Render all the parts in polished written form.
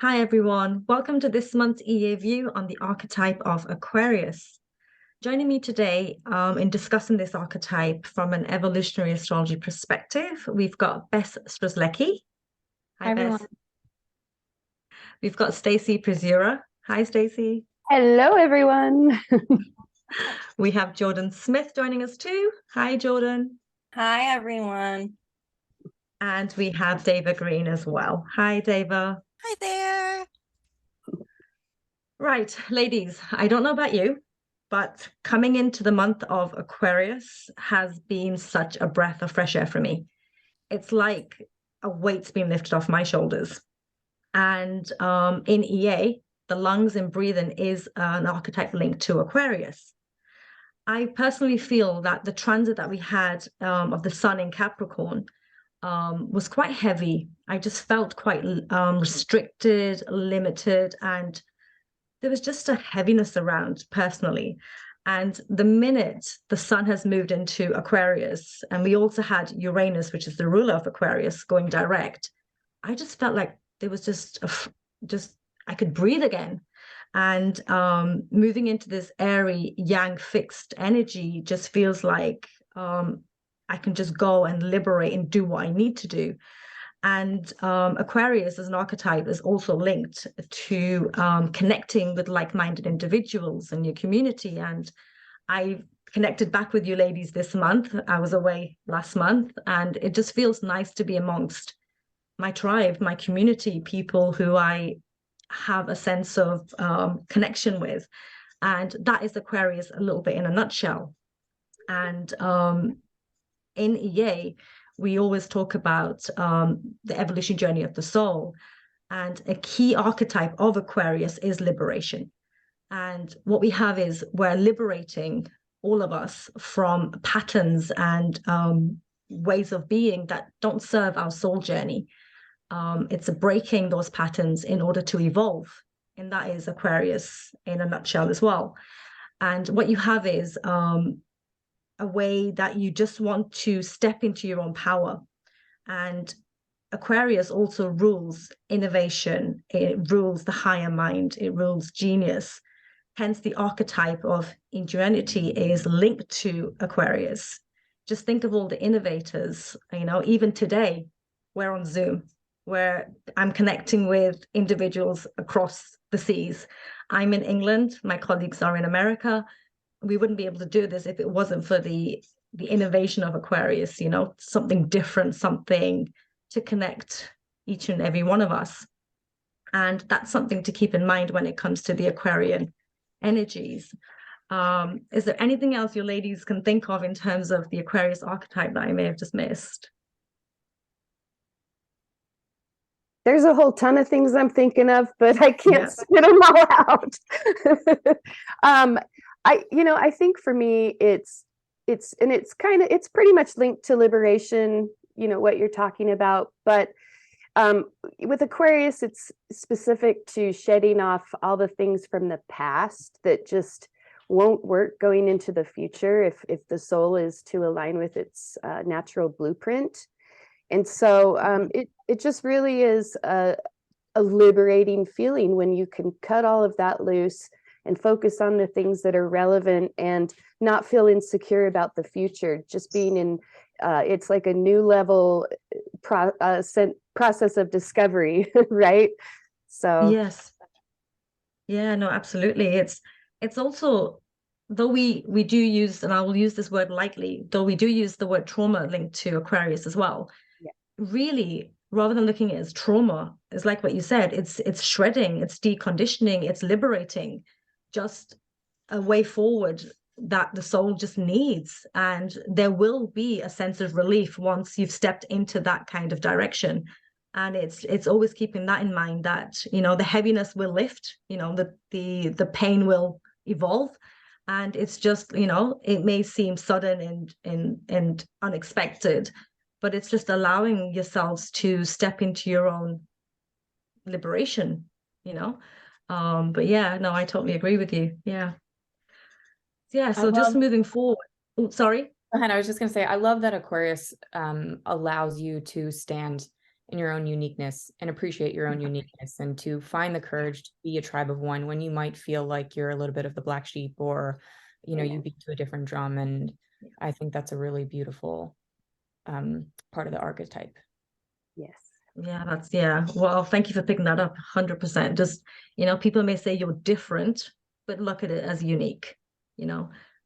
Hi everyone, welcome to this month's EA View on the archetype of Aquarius. Joining me today in discussing this archetype from an evolutionary astrology perspective, we've got Bess Strzelecki. Hi Hi, everyone. Bess. We've got Stacie Pazura. Hi Stacie. Hello, everyone. We have Jordyn Smith joining us too. Hi Jordyn. Hi, everyone. And we have Deva Green as well. Hi Deva. Hi there. Right, ladies, I don't know about you, but coming into the month of Aquarius has been such a breath of fresh air for me. It's like a weight's been lifted off my shoulders. And in EA, the lungs and breathing is an archetype linked to Aquarius. I personally feel that the transit that we had of the sun in Capricorn was quite heavy. I just felt quite restricted, limited, and there was just a heaviness around personally. And the minute the sun has moved into Aquarius, and we also had Uranus, which is the ruler of Aquarius, going direct, I just felt like there was just I could breathe again. And moving into this airy, yang fixed energy just feels like I can just go and liberate and do what I need to do. And Aquarius as an archetype is also linked to connecting with like-minded individuals in your community. And I connected back with you ladies this month. I was away last month, and it just feels nice to be amongst my tribe, my community, people who I have a sense of connection with. And that is Aquarius a little bit in a nutshell. And in EA, we always talk about the evolution journey of the soul. And a key archetype of Aquarius is liberation. And what we have is we're liberating all of us from patterns and ways of being that don't serve our soul journey. It's breaking those patterns in order to evolve. And that is Aquarius in a nutshell as well. And what you have is a way that you just want to step into your own power. And Aquarius also rules innovation, it rules the higher mind, it rules genius. Hence, the archetype of ingenuity is linked to Aquarius. Just think of all the innovators, even today, we're on Zoom, where I'm connecting with individuals across the seas. I'm in England, my colleagues are in America. We wouldn't be able to do this if it wasn't for the innovation of Aquarius, something different, something to connect each and every one of us. And that's something to keep in mind when it comes to the Aquarian energies. Is there anything else your ladies can think of in terms of the Aquarius archetype that I may have just missed? There's a whole ton of things I'm thinking of, but I can't spit them all out. I think for me, it's pretty much linked to liberation, what you're talking about. But with Aquarius, it's specific to shedding off all the things from the past that just won't work going into the future if the soul is to align with its natural blueprint. And so it just really is a liberating feeling when you can cut all of that loose and focus on the things that are relevant and not feel insecure about the future. Just being in, it's like a new level process of discovery, right? So yes, yeah, no, absolutely. It's also, though we do use, and I will use this word lightly, though we do use the word trauma linked to Aquarius as well. yeah. Really, rather than looking at it as trauma, it's like what you said, it's shredding, it's deconditioning, it's liberating, just a way forward that the soul just needs. And there will be a sense of relief once you've stepped into that kind of direction. And it's always keeping that in mind, that the heaviness will lift, the pain will evolve. And it's just, it may seem sudden and unexpected, but it's just allowing yourselves to step into your own liberation. But yeah, no, I totally agree with you. Yeah. So just moving forward. Oh, sorry. And I was just going to say, I love that Aquarius allows you to stand in your own uniqueness and appreciate your own uniqueness, and to find the courage to be a tribe of one when you might feel like you're a little bit of the black sheep, or you beat to a different drum. And I think that's a really beautiful part of the archetype. Yes. Well, thank you for picking that up. 100%. Just, people may say you're different, but look at it as unique,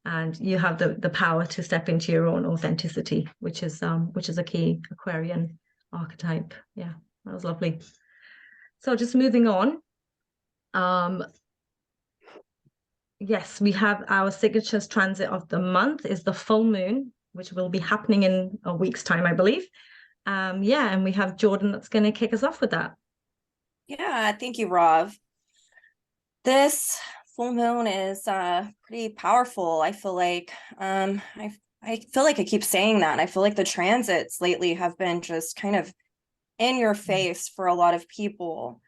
and you have the power to step into your own authenticity, which is a key Aquarian archetype. Yeah, that was lovely. So just moving on. Yes, we have our signature transit of the month is the full moon, which will be happening in a week's time, I believe. And we have Jordyn that's going to kick us off with that. Yeah, thank you, Rob. This full moon is pretty powerful. I feel like I feel like I keep saying that. I feel like the transits lately have been just kind of in your face for a lot of people.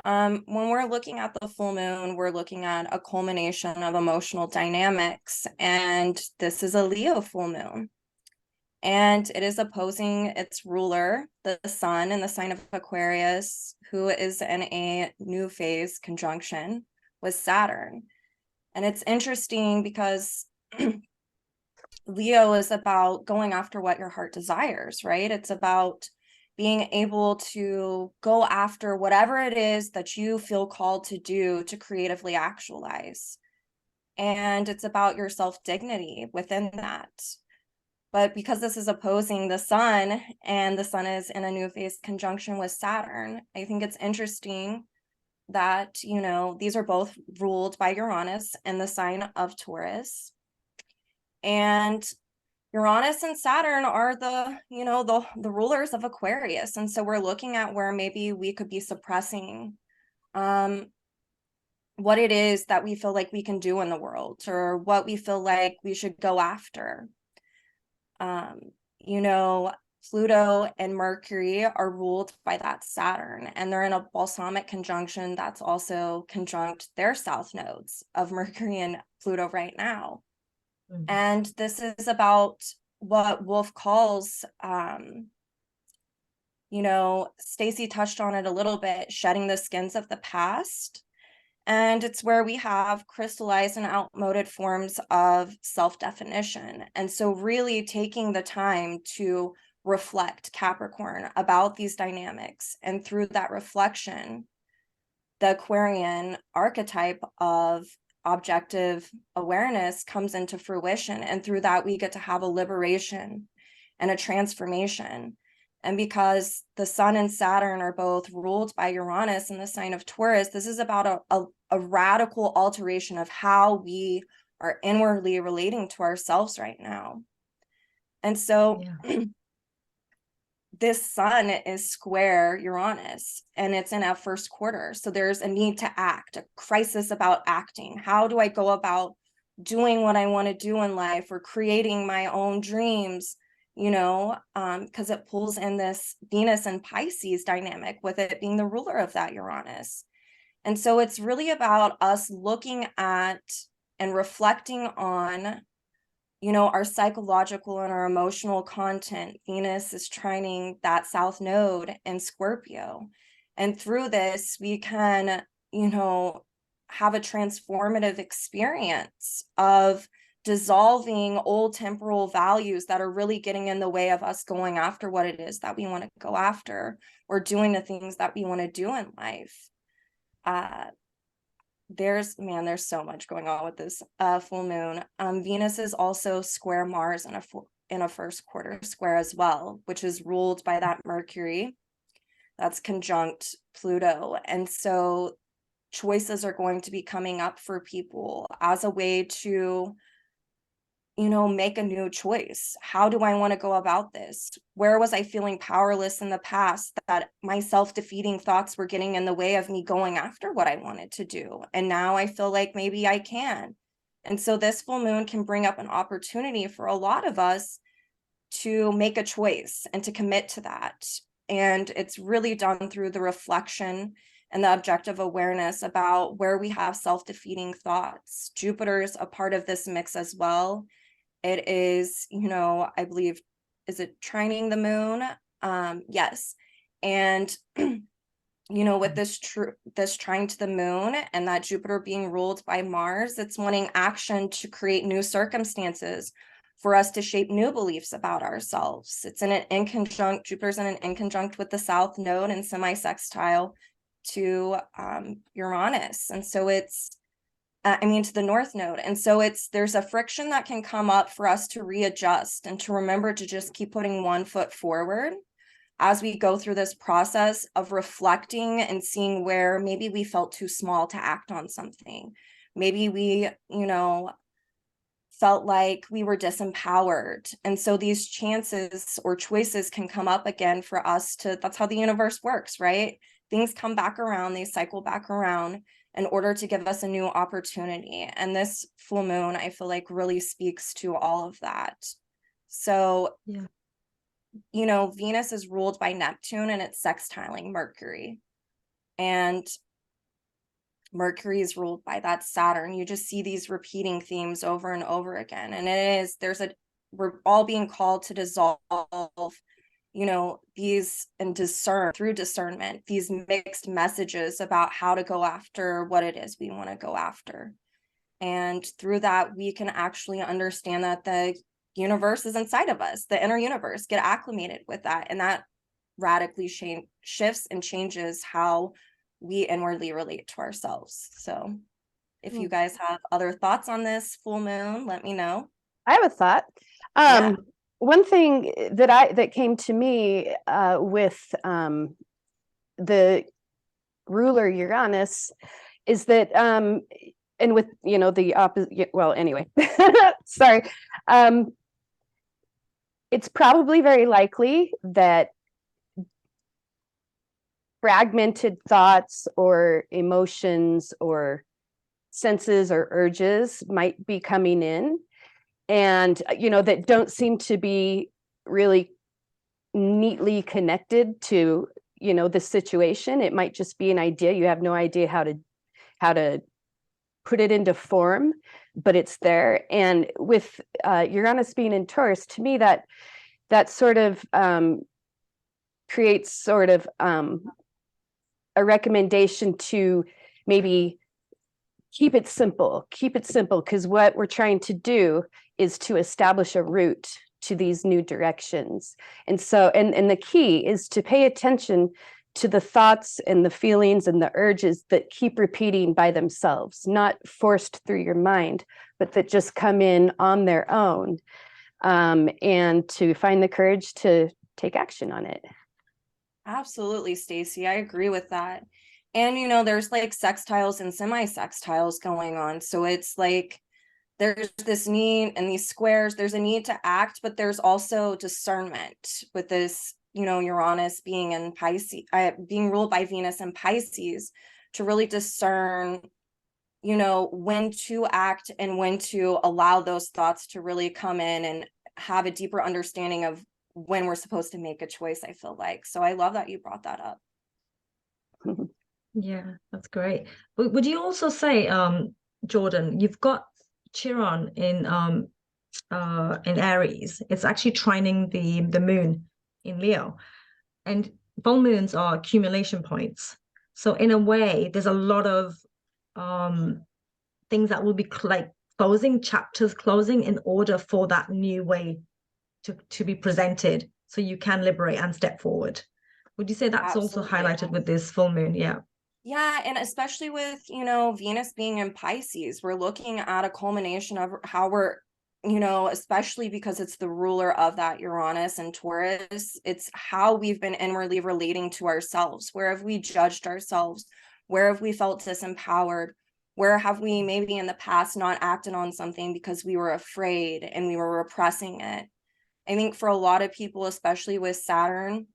When we're looking at the full moon, we're looking at a culmination of emotional dynamics, and this is a Leo full moon. And it is opposing its ruler, the sun, in the sign of Aquarius, who is in a new phase conjunction with Saturn. And it's interesting because Leo is about going after what your heart desires, right? It's about being able to go after whatever it is that you feel called to do to creatively actualize. And it's about your self-dignity within that. But because this is opposing the sun, and the sun is in a new phase conjunction with Saturn, I think it's interesting that, these are both ruled by Uranus in the sign of Taurus. And Uranus and Saturn are the rulers of Aquarius. And so we're looking at where maybe we could be suppressing what it is that we feel like we can do in the world, or what we feel like we should go after. Pluto and Mercury are ruled by that Saturn, and they're in a balsamic conjunction that's also conjunct their south nodes of Mercury and Pluto right now. Mm-hmm. And this is about what Wolf calls, Stacie touched on it a little bit, shedding the skins of the past. And it's where we have crystallized and outmoded forms of self-definition. And so really taking the time to reflect, Capricorn, about these dynamics. And through that reflection, the Aquarian archetype of objective awareness comes into fruition. And through that, we get to have a liberation and a transformation. And because the sun and Saturn are both ruled by Uranus in the sign of Taurus, this is about a radical alteration of how we are inwardly relating to ourselves right now. And so this sun is square Uranus, and it's in our first quarter. So there's a need to act, a crisis about acting. How do I go about doing what I want to do in life, or creating my own dreams? Because it pulls in this Venus and Pisces dynamic, with it being the ruler of that Uranus. And so it's really about us looking at and reflecting on, our psychological and our emotional content. Venus is trining that south node in Scorpio. And through this, we can, have a transformative experience of dissolving old temporal values that are really getting in the way of us going after what it is that we want to go after, or doing the things that we want to do in life. There's so much going on with this full moon. Venus is also square Mars in a first quarter square as well, which is ruled by that Mercury that's conjunct Pluto. And so choices are going to be coming up for people as a way to make a new choice. How do I want to go about this? Where was I feeling powerless in the past, that my self-defeating thoughts were getting in the way of me going after what I wanted to do? And now I feel like maybe I can. And so this full moon can bring up an opportunity for a lot of us to make a choice and to commit to that. And it's really done through the reflection and the objective awareness about where we have self-defeating thoughts. Jupiter is a part of this mix as well. It is, I believe, is it trining the moon? Yes. And with this trine to the moon and that Jupiter being ruled by Mars, it's wanting action to create new circumstances for us to shape new beliefs about ourselves. It's Jupiter's in an inconjunct with the South Node and semi-sextile to Uranus. And so it's, to the North Node. And so there's a friction that can come up for us to readjust and to remember to just keep putting one foot forward as we go through this process of reflecting and seeing where maybe we felt too small to act on something. Maybe we, felt like we were disempowered. And so these chances or choices can come up again for us that's how the universe works, right? Things come back around, they cycle back around in order to give us a new opportunity. And this full moon, I feel like, really speaks to all of that. So, yeah. Venus is ruled by Neptune and it's sextiling Mercury. And Mercury is ruled by that Saturn. You just see these repeating themes over and over again. And we're all being called to dissolve, these and discern through discernment, these mixed messages about how to go after what it is we want to go after. And through that, we can actually understand that the universe is inside of us, the inner universe, get acclimated with that. And that radically shifts and changes how we inwardly relate to ourselves. So if you guys have other thoughts on this full moon, let me know. I have a thought. Yeah. One thing that came to me with the ruler Uranus is that and with the opposite, well, anyway, sorry, it's probably very likely that fragmented thoughts or emotions or senses or urges might be coming in, and that don't seem to be really neatly connected to the situation. It might just be an idea. You have no idea how to put it into form, but it's there. And with Uranus being in Taurus, to me that sort of creates sort of a recommendation to maybe keep it simple, because what we're trying to do is to establish a route to these new directions. And so, and the key is to pay attention to the thoughts and the feelings and the urges that keep repeating by themselves, not forced through your mind, but that just come in on their own, and to find the courage to take action on it. Absolutely, Stacie. I agree with that. And, there's like sextiles and semi-sextiles going on. So it's like, there's this need and these squares, there's a need to act, but there's also discernment with this, Uranus being in Pisces, being ruled by Venus and Pisces, to really discern, when to act and when to allow those thoughts to really come in and have a deeper understanding of when we're supposed to make a choice, I feel like. So I love that you brought that up. Yeah, that's great. Would you also say, Jordyn, you've got Chiron in Aries. It's actually trining the moon in Leo, and full moons are accumulation points. So in a way, there's a lot of things that will be like chapters closing in order for that new way to be presented, so you can liberate and step forward. Would you say that's Absolutely. also highlighted with this full moon? Yeah. Yeah, and especially with, Venus being in Pisces, we're looking at a culmination of how we're, especially because it's the ruler of that Uranus and Taurus, it's how we've been inwardly relating to ourselves. Where have we judged ourselves? Where have we felt disempowered? Where have we maybe in the past not acted on something because we were afraid and we were repressing it? I think for a lot of people, especially with Saturn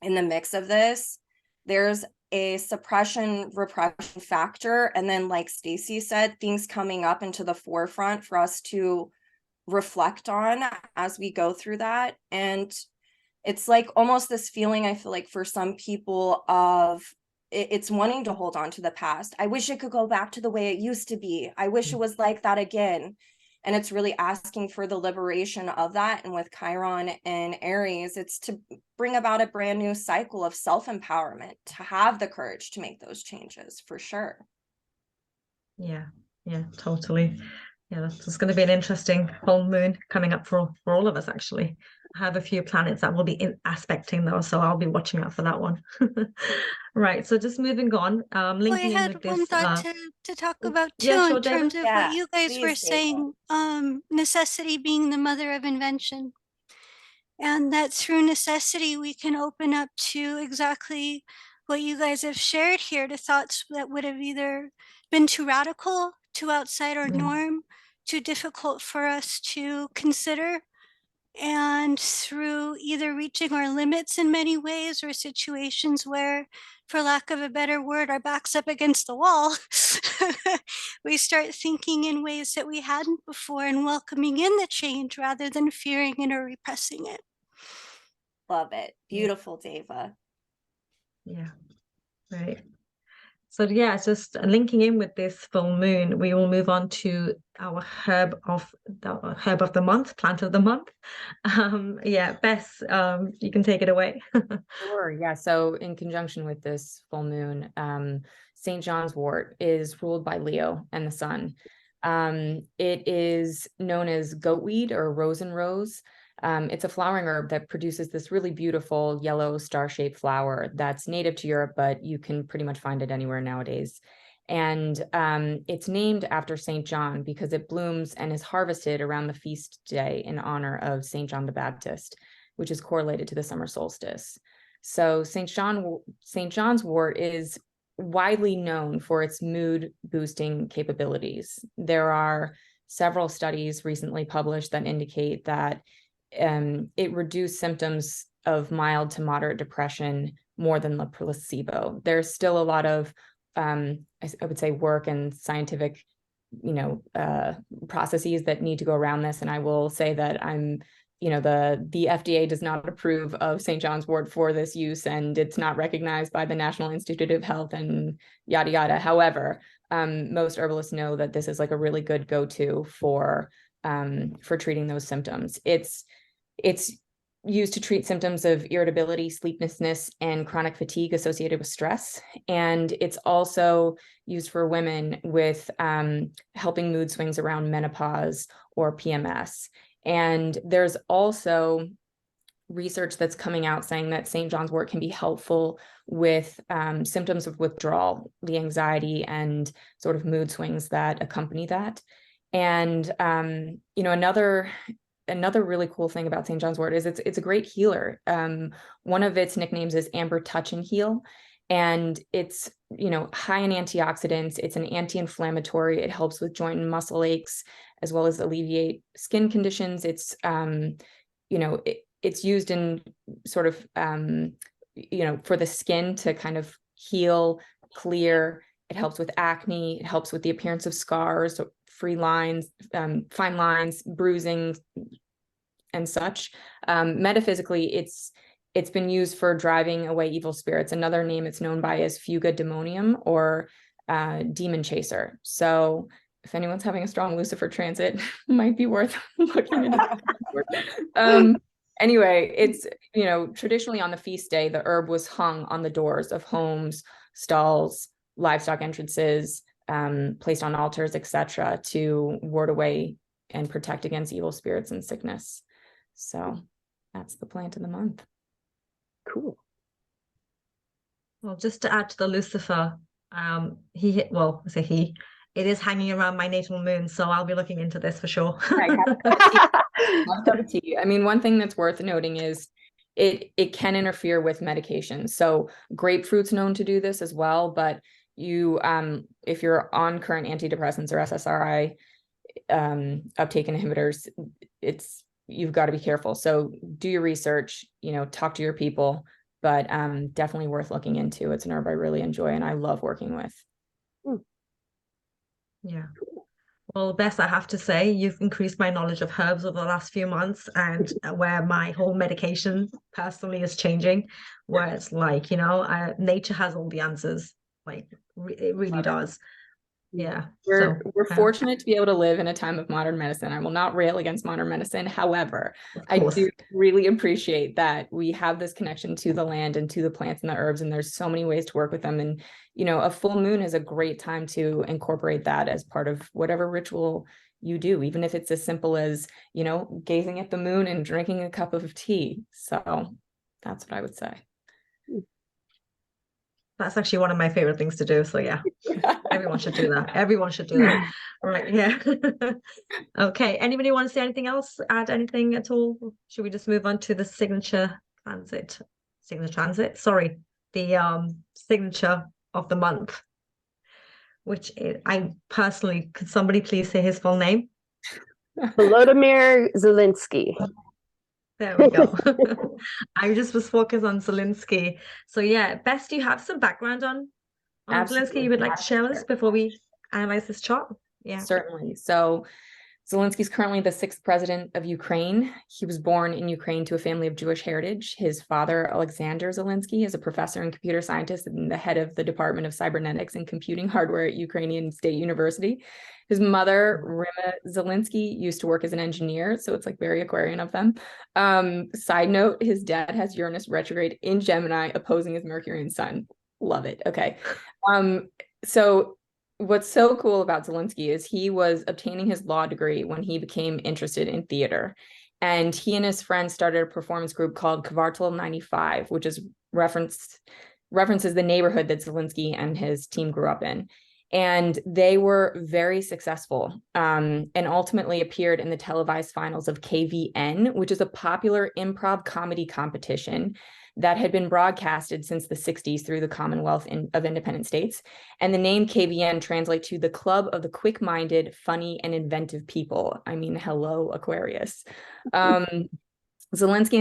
in the mix of this, there's a suppression repression factor, and then, like Stacie said, things coming up into the forefront for us to reflect on as we go through that. And it's like almost this feeling, I feel like, for some people of it's wanting to hold on to the past. I wish it could go back to the way it used to be. I wish it was like that again. And it's really asking for the liberation of that. And with Chiron and Aries, it's to bring about a brand new cycle of self-empowerment, to have the courage to make those changes, for sure. Yeah, totally. Yeah, that's going to be an interesting full moon coming up for all of us, actually. I have a few planets that will be in aspecting those, so I'll be watching out for that one. Right, so just moving on, I linking in had with one this. thought to talk about Yeah, too, sure, in Deva. terms of Yeah, what you guys were please, Deva. saying, necessity being the mother of invention. And that through necessity, we can open up to exactly what you guys have shared here, to thoughts that would have either been too radical, too outside our norm, too difficult for us to consider. And through either reaching our limits in many ways, or situations where, for lack of a better word, our back's up against the wall, we start thinking in ways that we hadn't before, and welcoming in the change rather than fearing it or repressing it. Love it. Beautiful, Deva. Yeah, right. So yeah, just linking in with this full moon, we will move on to our herb of the month, plant of the month. Yeah, Bess, you can take it away. Sure. Yeah. So in conjunction with this full moon, St. John's wort is ruled by Leo and the sun. It is known as goatweed or rosenrose. It's a flowering herb that produces this really beautiful yellow star-shaped flower that's native to Europe, but you can pretty much find it anywhere nowadays. And it's named after St. John because it blooms and is harvested around the feast day in honor of St. John the Baptist, which is correlated to the summer solstice. So St. John's wort is widely known for its mood boosting capabilities. There are several studies recently published that indicate that it reduced symptoms of mild to moderate depression more than the placebo. There's still a lot of, I would say, work and scientific, processes that need to go around this. And I will say that the FDA does not approve of St. John's wort for this use, and it's not recognized by the National Institute of Health and yada, yada. However, most herbalists know that this is like a really good go-to for treating those symptoms. It's used to treat symptoms of irritability, sleeplessness, and chronic fatigue associated with stress. And it's also used for women with helping mood swings around menopause or PMS. And there's also research that's coming out saying that St. John's wort can be helpful with symptoms of withdrawal, the anxiety and sort of mood swings that accompany that. And another really cool thing about St. John's wort is it's a great healer. One of its nicknames is Amber Touch and Heal, and it's high in antioxidants. It's an anti-inflammatory. It helps with joint and muscle aches as well as alleviate skin conditions. It's it's used in sort of for the skin to kind of heal, clear. It helps with acne. It helps with the appearance of scars, free lines, fine lines, bruising, and such. Metaphysically, it's been used for driving away evil spirits. Another name it's known by is Fuga Demonium, or demon chaser. So if anyone's having a strong Lucifer transit, might be worth looking into. Anyway, it's traditionally on the feast day, the herb was hung on the doors of homes, stalls, livestock entrances, placed on altars, etc., to ward away and protect against evil spirits and sickness. So that's the plant of the month. Cool. Well, just to add to the Lucifer, it is hanging around my natal moon, so I'll be looking into this for sure. I mean, one thing that's worth noting is it can interfere with medication. So grapefruit's known to do this as well, but if you're on current antidepressants or SSRI uptake inhibitors, you've got to be careful. So do your research, talk to your people, but definitely worth looking into. It's an herb I really enjoy and I love working with. Yeah. Well, Bess, I have to say, you've increased my knowledge of herbs over the last few months, and where my whole medication personally is changing, where it's like, nature has all the answers. Like, it really does. Yeah. We're fortunate to be able to live in a time of modern medicine. I will not rail against modern medicine. However, I do really appreciate that we have this connection to the land and to the plants and the herbs, and there's so many ways to work with them. And, you know, a full moon is a great time to incorporate that as part of whatever ritual you do, even if it's as simple as, you know, gazing at the moon and drinking a cup of tea. So that's what I would say. That's actually one of my favorite things to do. So yeah, everyone should do that. Everyone should do that. All right. Yeah. Okay. Anybody want to say anything else? Add anything at all? Should we just move on to the signature transit? Sorry. The signature of the month, which I personally, could somebody please say his full name? Volodymyr Zelensky. There we go. I just was focused on Zelensky. So yeah, Bess, do you have some background on Zelensky you would like to share with us before we analyze this chart? Yeah. Certainly. So Zelensky is currently the 6th president of Ukraine. He was born in Ukraine to a family of Jewish heritage. His father, Alexander Zelensky, is a professor and computer scientist and the head of the Department of Cybernetics and Computing Hardware at Ukrainian State University. His mother, Rima Zelensky, used to work as an engineer, so it's like very Aquarian of them. Side note, his dad has Uranus retrograde in Gemini, opposing his Mercury and Sun. Love it. Okay. So what's so cool about Zelensky is he was obtaining his law degree when he became interested in theater. And he and his friends started a performance group called Kvartal 95, which is references the neighborhood that Zelensky and his team grew up in. And they were very successful, and ultimately appeared in the televised finals of KVN, which is a popular improv comedy competition that had been broadcasted since the 60s through the Commonwealth of Independent States. And the name KVN translates to the Club of the Quick-Minded, Funny, and Inventive People. I mean, hello, Aquarius. Zelensky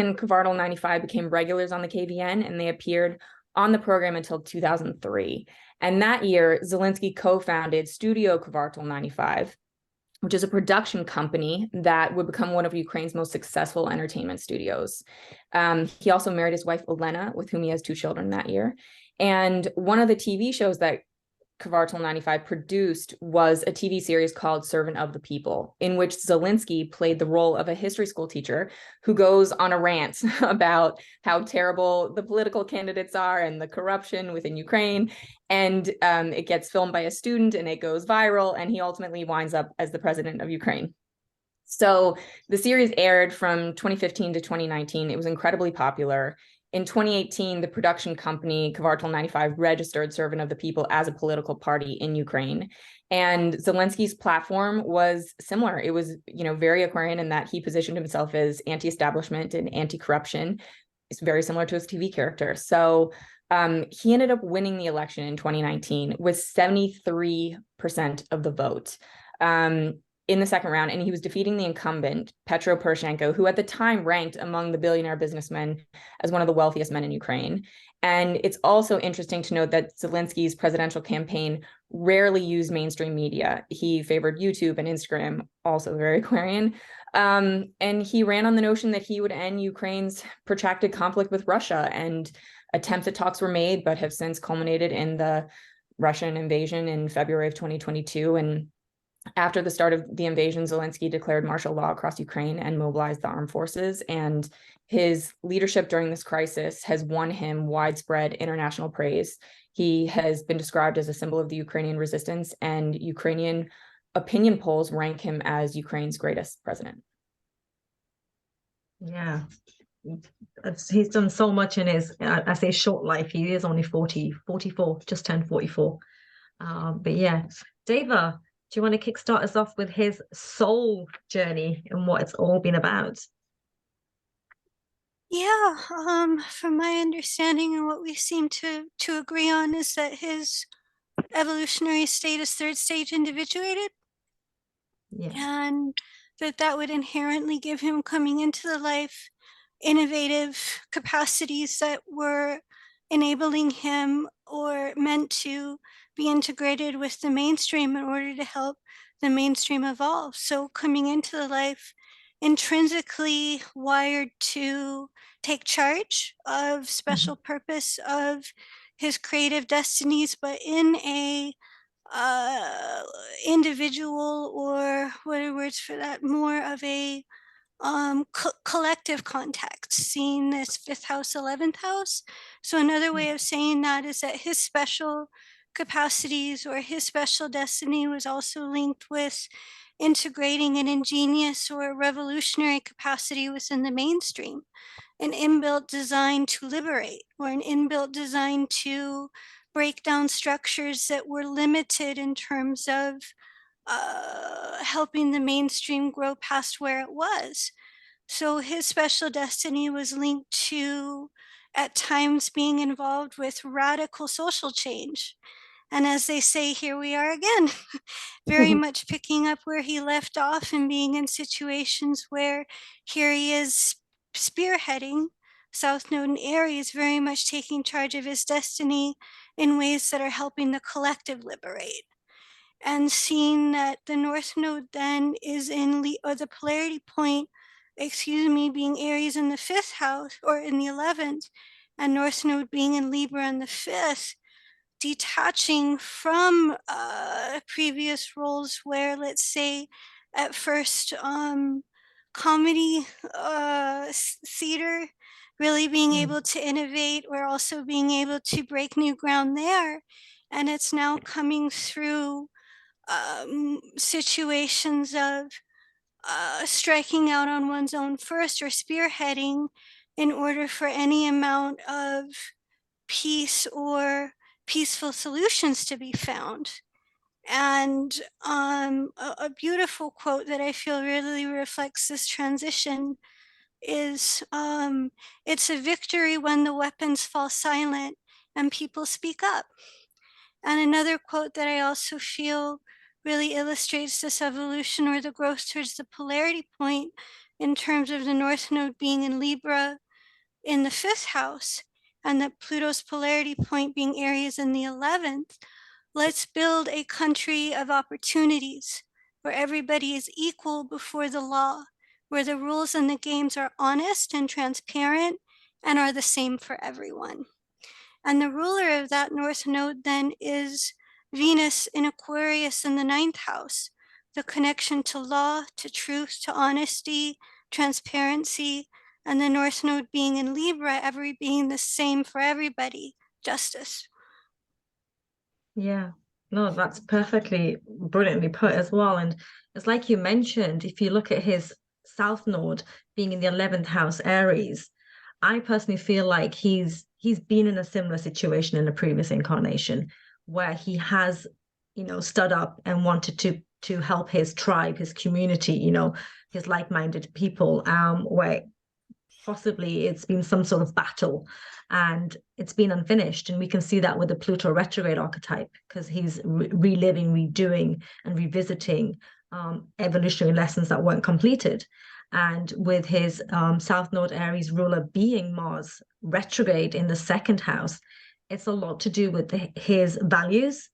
and Kvartal 95 became regulars on the KVN, and they appeared on the program until 2003. And that year, Zelensky co-founded Studio Kvartal 95, which is a production company that would become one of Ukraine's most successful entertainment studios. He also married his wife, Olena, with whom he has 2 children that year. And one of the TV shows that Kvartal 95 produced was a TV series called Servant of the People, in which Zelensky played the role of a history school teacher who goes on a rant about how terrible the political candidates are and the corruption within Ukraine. And it gets filmed by a student and it goes viral, and he ultimately winds up as the president of Ukraine. So the series aired from 2015 to 2019. It was incredibly popular. In 2018, the production company Kvartal 95 registered Servant of the People as a political party in Ukraine. And Zelensky's platform was similar. It was, you know, very Aquarian in that he positioned himself as anti-establishment and anti-corruption. It's very similar to his TV character. So he ended up winning the election in 2019 with 73% of the vote. In the second round, and he was defeating the incumbent, Petro Poroshenko, who at the time ranked among the billionaire businessmen as one of the wealthiest men in Ukraine. And it's also interesting to note that Zelensky's presidential campaign rarely used mainstream media. He favored YouTube and Instagram, also very Aquarian. And he ran on the notion that he would end Ukraine's protracted conflict with Russia, and attempts at talks were made, but have since culminated in the Russian invasion in February of 2022. And after the start of the invasion, Zelensky declared martial law across Ukraine and mobilized the armed forces. And his leadership during this crisis has won him widespread international praise. He has been described as a symbol of the Ukrainian resistance, and Ukrainian opinion polls rank him as Ukraine's greatest president. Yeah. He's done so much in his, I say, short life. He is only 44, just turned 44. But yeah, Deva, do you want to kickstart us off with his soul journey and what it's all been about? Yeah, from my understanding and what we seem to agree on is that his evolutionary state is 3rd stage individuated. Yeah. And that would inherently give him, coming into the life, innovative capacities that were enabling him or meant to be integrated with the mainstream in order to help the mainstream evolve. So coming into the life intrinsically wired to take charge of special purpose of his creative destinies, but in a individual, or what are words for that, more of a collective context, seeing this 5th house, 11th house. So another way of saying that is that his special capacities or his special destiny was also linked with integrating an ingenious or revolutionary capacity within the mainstream, an inbuilt design to liberate, or an inbuilt design to break down structures that were limited in terms of helping the mainstream grow past where it was. So his special destiny was linked to, at times, being involved with radical social change. And as they say, here we are again, very much picking up where he left off and being in situations where here he is spearheading South Node in Aries, very much taking charge of his destiny in ways that are helping the collective liberate. And seeing that the North Node then is in, or the polarity point, excuse me, being Aries in the 5th house or in the 11th, and North Node being in Libra in the 5th, detaching from previous roles where, let's say, at first comedy theater, really being able to innovate, or also being able to break new ground there. And it's now coming through situations of striking out on one's own first, or spearheading, in order for any amount of peace or peaceful solutions to be found. And a beautiful quote that I feel really reflects this transition is, it's a victory when the weapons fall silent and people speak up. And another quote that I also feel really illustrates this evolution, or the growth towards the polarity point, in terms of the North Node being in Libra in the 5th house, and that Pluto's polarity point being Aries in the 11th. Let's build a country of opportunities where everybody is equal before the law, where the rules and the games are honest and transparent and are the same for everyone. And the ruler of that North Node then is Venus in Aquarius in the 9th house, the connection to law, to truth, to honesty, transparency, and the North Node being in Libra, every being the same for everybody, justice. Yeah, no, that's perfectly brilliantly put as well. And it's like you mentioned, if you look at his South Node being in the 11th house Aries, I personally feel like he's been in a similar situation in a previous incarnation, where he has, stood up and wanted to help his tribe, his community, his like-minded people, where possibly it's been some sort of battle and it's been unfinished. And we can see that with the Pluto retrograde archetype, because he's reliving, redoing, and revisiting evolutionary lessons that weren't completed. And with his South Node Aries ruler being Mars retrograde in the 2nd house, it's a lot to do with his values.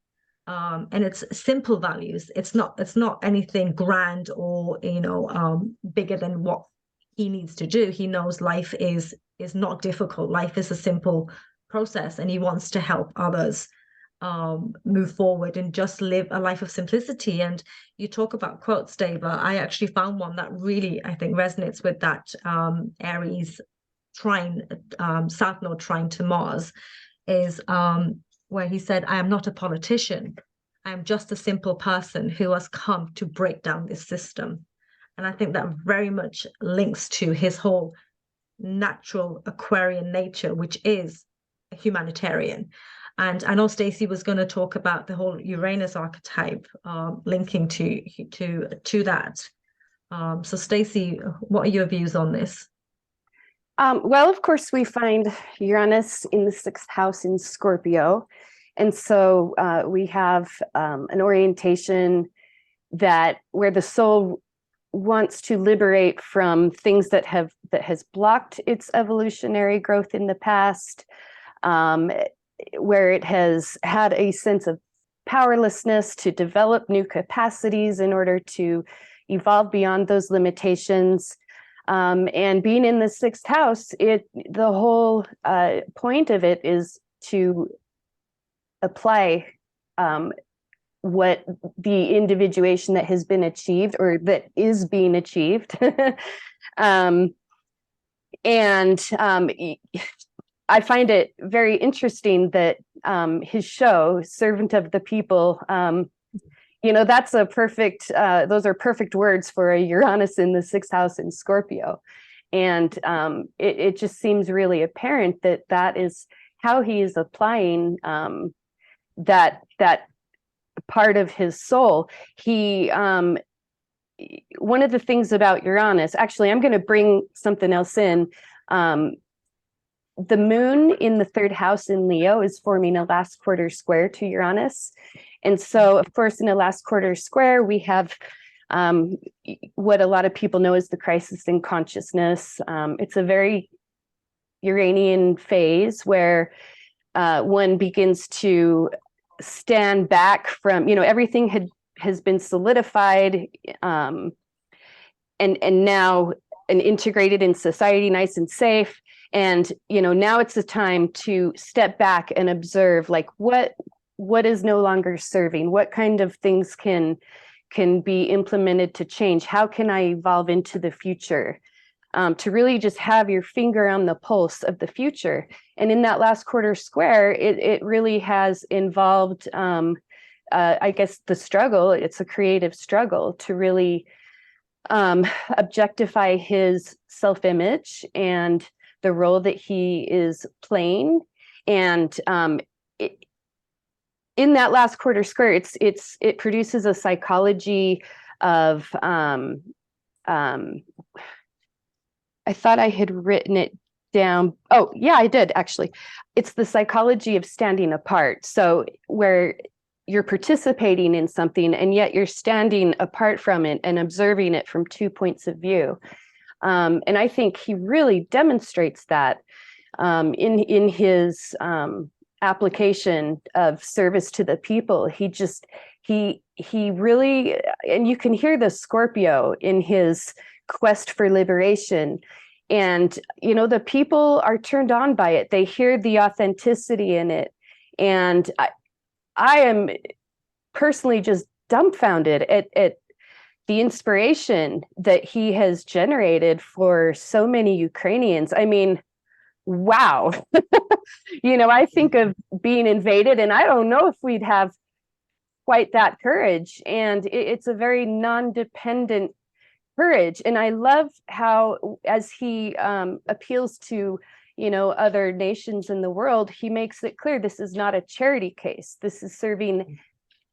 And it's simple values. It's not anything grand or bigger than what he needs to do. He knows life is not difficult. Life is a simple process, and he wants to help others move forward and just live a life of simplicity. And you talk about quotes, Deva. I actually found one that really, I think, resonates with that Aries trine, South Node trine to Mars, is where he said, "I am not a politician. I am just a simple person who has come to break down this system." And I think that very much links to his whole natural Aquarian nature, which is a humanitarian. And I know Stacie was going to talk about the whole Uranus archetype linking to that. So Stacie, what are your views on this? Well, of course, we find Uranus in the 6th house in Scorpio. And so we have an orientation where the soul wants to liberate from things that has blocked its evolutionary growth in the past, where it has had a sense of powerlessness to develop new capacities in order to evolve beyond those limitations. And being in the 6th house, the whole point of it is to apply what the individuation that has been achieved or that is being achieved. I find it very interesting that his show, Servant of the People, that's a perfect, those are perfect words for a Uranus in the 6th house in Scorpio. And it just seems really apparent that that is how he is applying that part of his soul. He one of the things about Uranus, actually, I'm going to bring something else in. The moon in the 3rd house in Leo is forming a last quarter square to Uranus. And so, of course, in a last quarter square, we have what a lot of people know as the crisis in consciousness. It's a very Uranian phase where one begins to stand back from, everything has been solidified and now and integrated in society, nice and safe. And, now it's the time to step back and observe, like, what is no longer serving? What kind of things can be implemented to change? How can I evolve into the future? To really just have your finger on the pulse of the future. And in that last quarter square, it really has involved, I guess, the struggle. It's a creative struggle to really objectify his self-image and the role that he is playing. And in that last quarter square, it produces a psychology of I thought I had written it down. Oh, yeah, I did actually. It's the psychology of standing apart. So where you're participating in something and yet you're standing apart from it and observing it from 2 points of view. And I think he really demonstrates that in his application of service to the people. He really, and you can hear the Scorpio in his quest for liberation. And, the people are turned on by it. They hear the authenticity in it. And I am personally just dumbfounded at the inspiration that he has generated for so many Ukrainians. I mean, wow. I think of being invaded, and I don't know if we'd have quite that courage. And it's a very non-dependent courage. And I love how, as he appeals to, other nations in the world, he makes it clear this is not a charity case. This is serving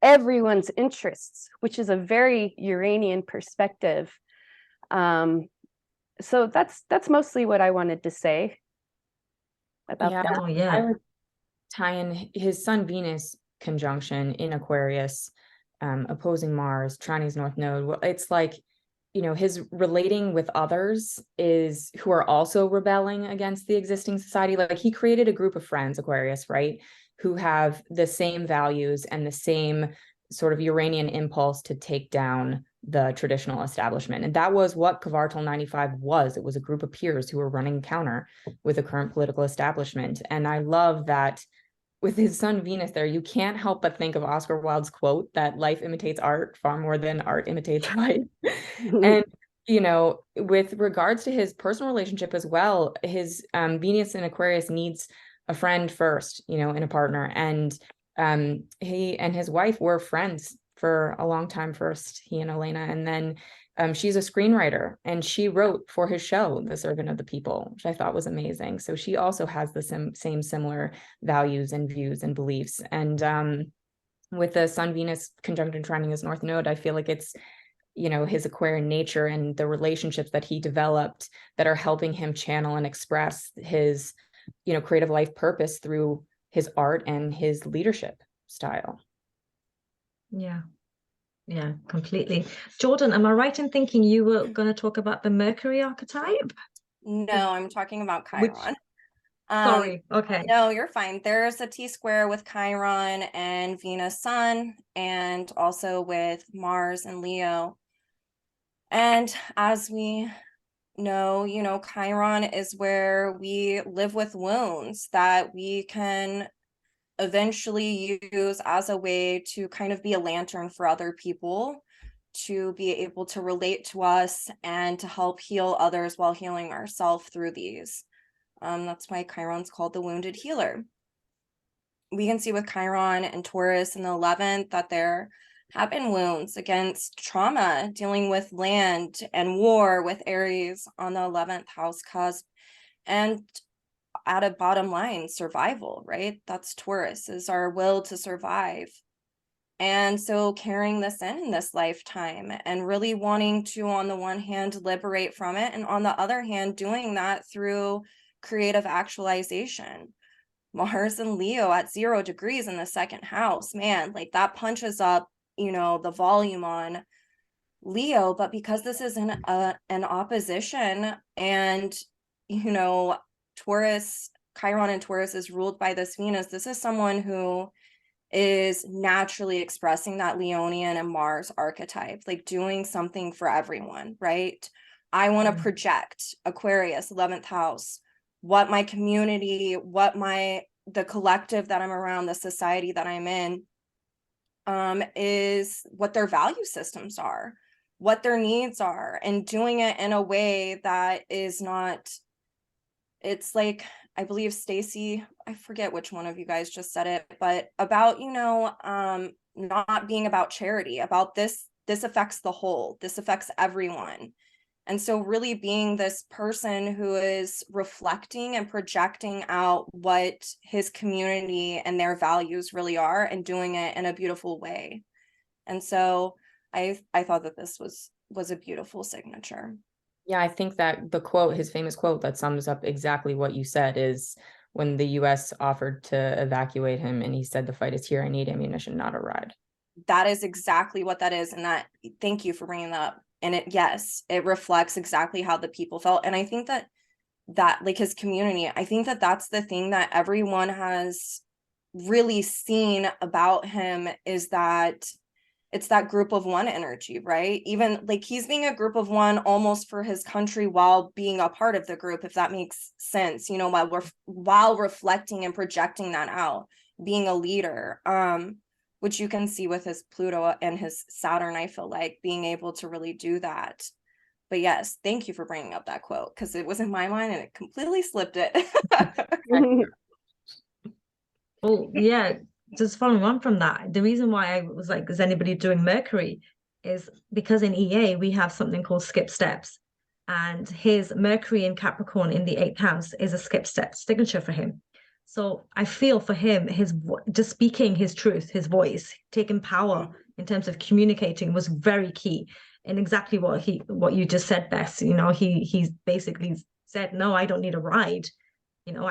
everyone's interests, which is a very Uranian perspective. So that's mostly what I wanted to say about that. Oh, yeah. I would tie in his Sun Venus conjunction in Aquarius, opposing Mars, trining his North Node. Well, it's like, his relating with others who are also rebelling against the existing society. Like, he created a group of friends, Aquarius, right, who have the same values and the same sort of Uranian impulse to take down the traditional establishment. And that was what Kvartal 95 was. It was a group of peers who were running counter with the current political establishment. And I love that with his Sun Venus there, you can't help but think of Oscar Wilde's quote that life imitates art far more than art imitates life. And, with regards to his personal relationship as well, his Venus in Aquarius needs a friend first, in a partner. And he and his wife were friends for a long time first, he and Elena. And then she's a screenwriter, and she wrote for his show, The Servant of the People, which I thought was amazing. So she also has the same similar values and views and beliefs. And with the Sun Venus conjunction trining his North Node, I feel like it's, his Aquarian nature and the relationships that he developed that are helping him channel and express his, creative life purpose through his art and his leadership style. Yeah. Yeah, completely. Jordyn, am I right in thinking you were going to talk about the Mercury archetype? No, I'm talking about Chiron. Sorry. Okay. No, you're fine. There's a T-square with Chiron and Venus Sun, and also with Mars and Leo. And as we know, Chiron is where we live with wounds that we can eventually use as a way to kind of be a lantern for other people, to be able to relate to us and to help heal others while healing ourselves through these. That's why Chiron's called the wounded healer. We can see with Chiron and Taurus in the 11th that there have been wounds against trauma, dealing with land and war with Aries on the 11th house cusp. And at a bottom line, survival, right? That's Taurus, is our will to survive. And so carrying this in this lifetime and really wanting to, on the one hand, liberate from it, and on the other hand, doing that through creative actualization. Mars and Leo at 0 degrees in the 2nd house, man, like that punches up, you know, the volume on Leo. But because this is an opposition, and, you know, Taurus, Chiron and Taurus is ruled by this Venus, this is someone who is naturally expressing that Leonian and Mars archetype, like doing something for everyone, right? I want to project Aquarius, 11th house, what my community, what the collective that I'm around, the society that I'm in, is what their value systems are, what their needs are, and doing it in a way that is not, it's like, I believe Stacie, I forget which one of you guys just said it, but about, you know, not being about charity, about this affects the whole, this affects everyone. And so really being this person who is reflecting and projecting out what his community and their values really are, and doing it in a beautiful way. And so I thought that this was a beautiful signature. Yeah, I think that the quote, his famous quote that sums up exactly what you said, is when the US offered to evacuate him and he said, "The fight is here, I need ammunition, not a ride." That is exactly what that is. And that, thank you for bringing that up. And it reflects exactly how the people felt. And I think that like his community, I think that that's the thing that everyone has really seen about him, is that it's that group of one energy, right? Even like he's being a group of one almost for his country while being a part of the group, if that makes sense, you know, while reflecting and projecting that out, being a leader, which you can see with his Pluto and his Saturn, I feel like, being able to really do that. But yes, thank you for bringing up that quote, because it was in my mind and it completely slipped it. Oh, yeah, just following on from that, the reason why I was like, is anybody doing Mercury, is because in EA we have something called skip steps, and his Mercury in Capricorn in the 8th house is a skip step signature for him. So I feel for him, just speaking his truth, his voice, taking power in terms of communicating was very key. And exactly what you just said, Bess, you know, he's basically said, no, I don't need a ride. You know,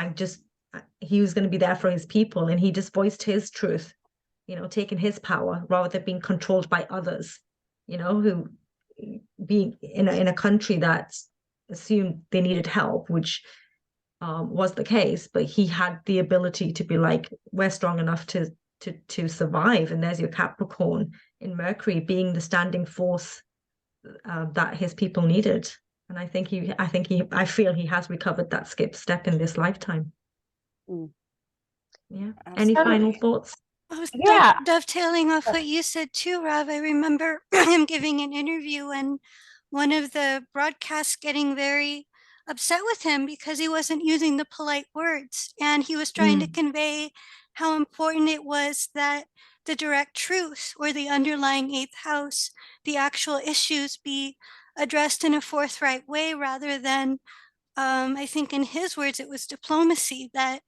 he was going to be there for his people, and he just voiced his truth, you know, taking his power rather than being controlled by others, you know, who being in a country that assumed they needed help, which was the case, but he had the ability to be like, we're strong enough to survive. And there's your Capricorn in Mercury being the standing force that his people needed. And I feel he has recovered that skip step in this lifetime. Yeah. Any final thoughts? Yeah. Dovetailing off what you said too, Rob, I remember him giving an interview and one of the broadcasts getting very upset with him because he wasn't using the polite words, and he was trying to convey how important it was that the direct truth, or the underlying 8th house, the actual issues, be addressed in a forthright way, rather than I think in his words it was diplomacy that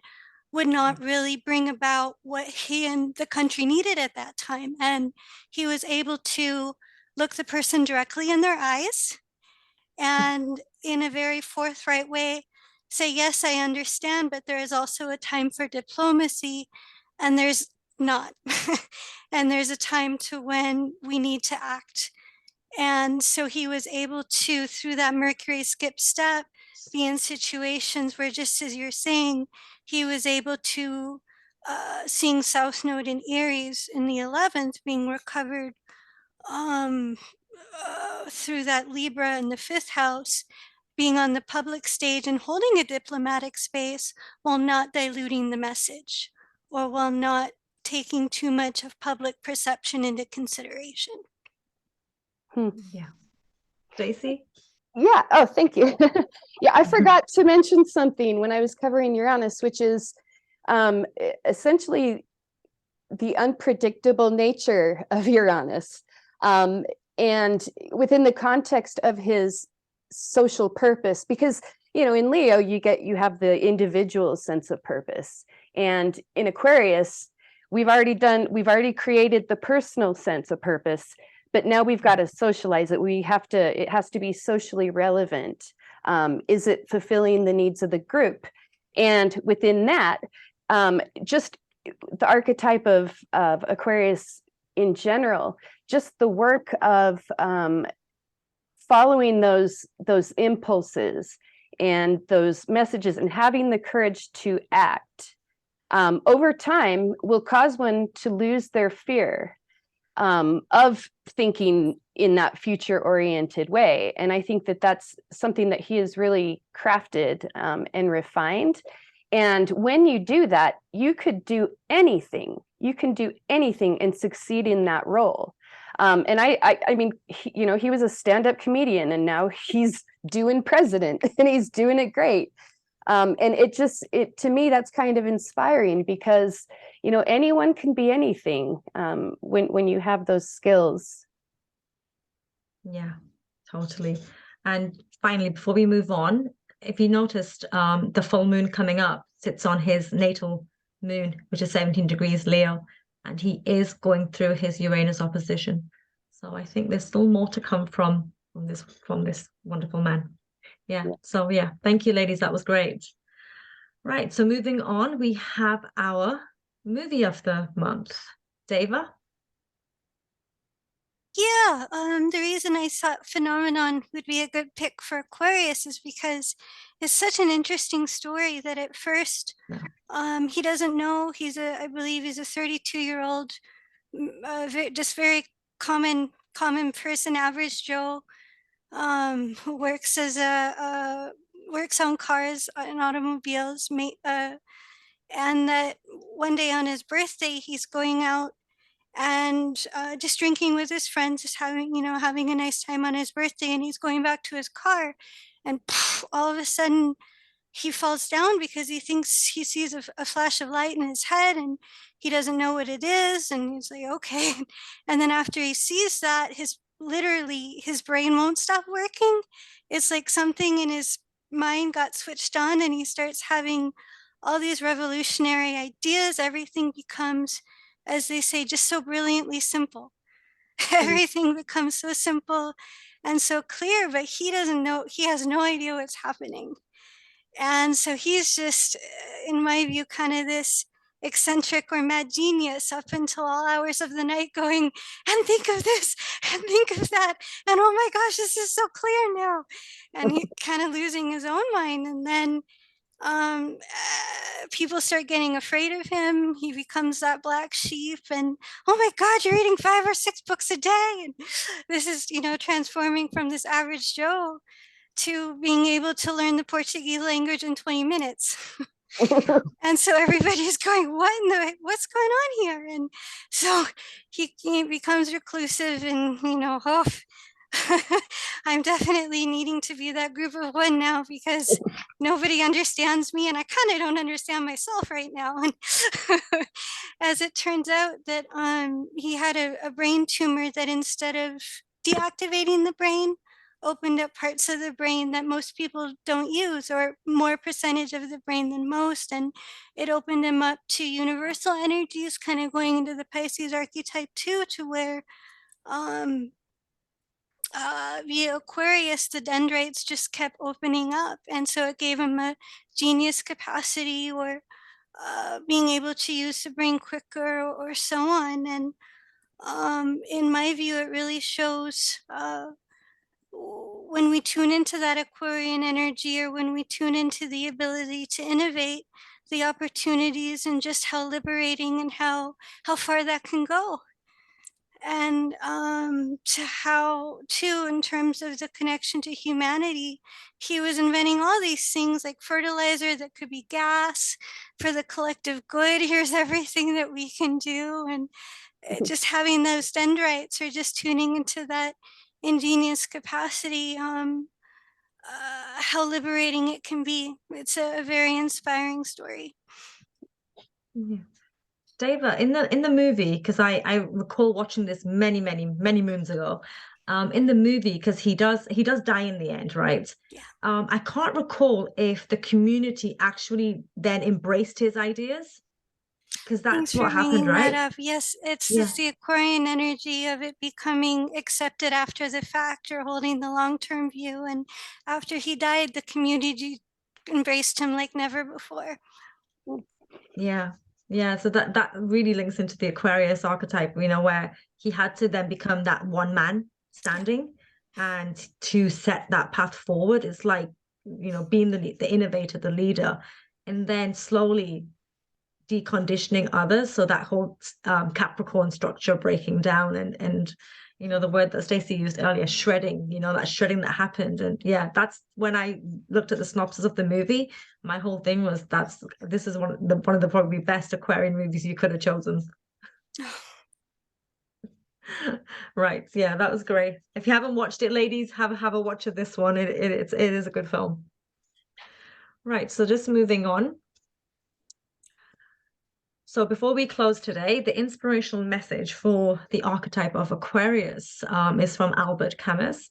would not really bring about what he and the country needed at that time. And he was able to look the person directly in their eyes and in a very forthright way say, yes, I understand, but there is also a time for diplomacy, and there's not. And there's a time to when we need to act. And so he was able to, through that Mercury skip step, be in situations where, just as you're saying, he was able to, seeing South Node in Aries in the 11th being recovered through that Libra in the 5th house, being on the public stage and holding a diplomatic space while not diluting the message, or while not taking too much of public perception into consideration. Yeah. Stacie? Yeah. Oh, thank you. Yeah, I forgot to mention something when I was covering Uranus, which is essentially the unpredictable nature of Uranus. And within the context of his social purpose, because in Leo, you have the individual sense of purpose. And in Aquarius, we've already created the personal sense of purpose, but now we've got to socialize it. It has to be socially relevant. Is it fulfilling the needs of the group? And within that, just the archetype of Aquarius in general, just the work of following those impulses and those messages and having the courage to act over time will cause one to lose their fear of thinking in that future oriented way. And I think that that's something that he has really crafted and refined. And when you do that, you could do anything. You can do anything and succeed in that role. And I mean, he was a stand-up comedian, and now he's doing president, and he's doing it great. And to me, that's kind of inspiring, because anyone can be anything when you have those skills. Yeah, totally. And finally, before we move on, if you noticed, the full moon coming up sits on his natal moon, which is 17 degrees Leo, and he is going through his Uranus opposition. So I think there's still more to come from this wonderful man. Yeah. So yeah, thank you, ladies. That was great. Right. So moving on, we have our movie of the month. Deva? Yeah, the reason I thought Phenomenon would be a good pick for Aquarius is because it's such an interesting story that at first he doesn't know. I believe he's a 32-year-old, just very common person, average Joe, who works works on cars and automobiles, and that one day on his birthday he's going out and just drinking with his friends, just having a nice time on his birthday, and he's going back to his car, and all of a sudden he falls down because he thinks he sees a flash of light in his head, and he doesn't know what it is, and he's like, okay. And then after he sees that, his brain won't stop working. It's like something in his mind got switched on, and he starts having all these revolutionary ideas. Everything becomes, as they say, just so brilliantly simple. Everything becomes so simple and so clear, but he doesn't know, he has no idea what's happening. And so he's just, in my view, kind of this eccentric or mad genius up until all hours of the night, going, and think of this and think of that, and oh my gosh, this is so clear now. And he kind of losing his own mind. And then people start getting afraid of him. He becomes that black sheep, and oh my god, you're reading 5 or 6 books a day. And this is transforming from this average Joe to being able to learn the Portuguese language in 20 minutes. And so everybody's going, what's going on here? And so he becomes reclusive, and I'm definitely needing to be that group of one now, because nobody understands me, and I kind of don't understand myself right now. And as it turns out that he had a brain tumor that, instead of deactivating the brain, opened up parts of the brain that most people don't use, or more percentage of the brain than most. And it opened him up to universal energies, kind of going into the Pisces archetype too, to where via Aquarius, the dendrites just kept opening up. And so it gave him a genius capacity, or being able to use the brain quicker, or so on. And in my view, it really shows when we tune into that Aquarian energy, or when we tune into the ability to innovate, the opportunities, and just how liberating and how far that can go. and to how too, in terms of the connection to humanity, he was inventing all these things like fertilizer that could be gas for the collective good. Here's everything that we can do, and just having those dendrites or just tuning into that ingenious capacity, how liberating it can be. It's a very inspiring story. Yeah. Deva, in the movie, because I recall watching this many moons ago. In the movie, because he does die in the end, right? Yeah. I can't recall if the community actually then embraced his ideas, because Thanks that's for what happened, bringing that right? up. Yes, it's Yeah. just the Aquarian energy of it becoming accepted after the fact, or holding the long-term view. And after he died, the community embraced him like never before. Yeah. Yeah. So that really links into the Aquarius archetype, where he had to then become that one man standing and to set that path forward. It's like, being the innovator, the leader, and then slowly deconditioning others. So that whole Capricorn structure breaking down, and the word that Stacie used earlier, shredding, that shredding that happened. And yeah, that's when I looked at the synopsis of the movie, my whole thing was this is one of the probably best Aquarian movies you could have chosen. Right. Yeah, that was great. If you haven't watched it, ladies, have a watch of this one. It is a good film. Right. So just moving on. So before we close today, the inspirational message for the archetype of Aquarius is from Albert Camus.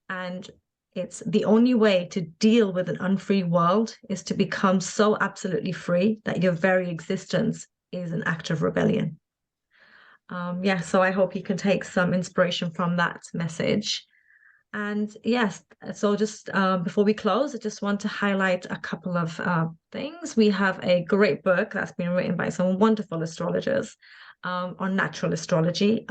And it's: the only way to deal with an unfree world is to become so absolutely free that your very existence is an act of rebellion. So I hope you can take some inspiration from that message. And yes, so just before we close, I just want to highlight a couple of things. We have a great book that's been written by some wonderful astrologers on natural astrology,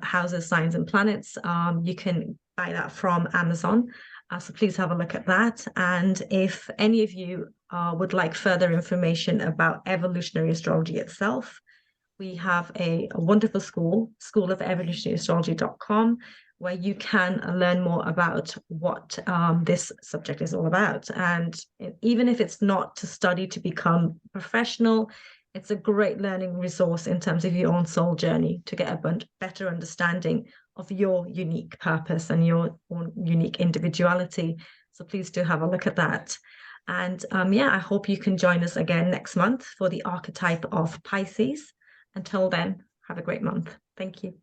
houses, signs, and planets. You can buy that from Amazon. So please have a look at that. And if any of you would like further information about evolutionary astrology itself, we have a wonderful school of evolutionaryastrology.com, where you can learn more about what this subject is all about. And even if it's not to study to become professional, it's a great learning resource in terms of your own soul journey, to get a better understanding of your unique purpose and your own unique individuality. So please do have a look at that. And I hope you can join us again next month for the archetype of Pisces. Until then, have a great month. Thank you.